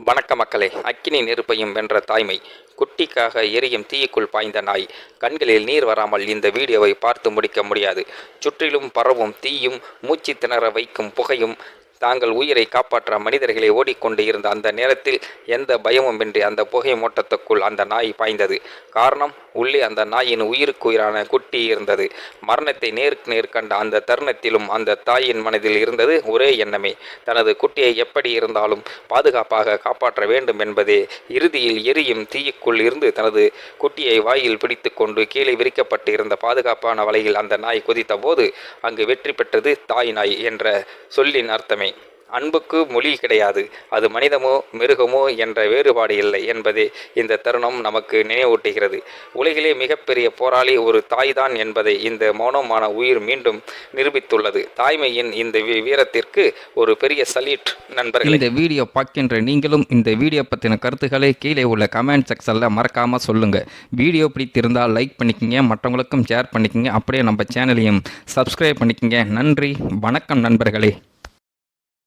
வணக்க மக்களே. அக்கினி நெருப்பையும் வென்ற தாய்மை. குட்டிக்காக எரியும் தீயுக்குள் பாய்ந்த நாய். கண்களில் நீர் வராமல் இந்த வீடியோவை பார்த்து முடிக்க முடியாது. சுற்றிலும் பரவும் தீயும், மூச்சு திணற வைக்கும் புகையும், தாங்கள் உயிரை காப்பாற்ற மனிதர்களை ஓடிக்கொண்டு இருந்த அந்த நேரத்தில் எந்த பயமுமின்றி அந்த புகை மூட்டத்துக்குள் அந்த நாய் பாய்ந்தது. காரணம், உள்ளே அந்த நாயின் உயிருக்குயிரான குட்டி இருந்தது. மரணத்தை நேருக்கு நேர் கண்ட அந்த தருணத்திலும் அந்த தாயின் மனதில் இருந்தது ஒரே எண்ணமே, தனது குட்டியை எப்படி இருந்தாலும் பாதுகாப்பாக காப்பாற்ற வேண்டும் என்பதே. இறுதியில் எரியும் தீயுக்குள் இருந்து தனது குட்டியை வாயில் பிடித்து கொண்டு கீழே விரிக்கப்பட்டு இருந்த பாதுகாப்பான வலையில் அந்த நாய் குதித்த போது அங்கு வெற்றி பெற்றது தாய் நாய் என்ற சொல்லின் அர்த்தமே. அன்புக்கு மொழி கிடையாது, அது மனிதமோ மிருகமோ என்ற வேறுபாடு இல்லை என்பதே இந்த தருணம் நமக்கு நினைவூட்டுகிறது. உலகிலே மிகப்பெரிய போராளி ஒரு தாய்தான் என்பதை இந்த மௌனமான உயிர் மீண்டும் நிரூபித்துள்ளது. தாய்மையின் இந்த வீரத்திற்கு ஒரு பெரிய சல்யூட் நண்பர்களே. இந்த வீடியோ பார்க்கின்ற நீங்களும் இந்த வீடியோ பற்றின கருத்துக்களை கீழே உள்ள கமெண்ட் செக்ஷனில் மறக்காமல் சொல்லுங்கள். வீடியோ பிடித்திருந்தால் லைக் பண்ணிக்கங்க, மற்றவங்களுக்கும் ஷேர் பண்ணிக்கங்க, அப்படியே நம்ம சேனலையும் சப்ஸ்கிரைப் பண்ணிக்கங்க. நன்றி, வணக்கம் நண்பர்களே.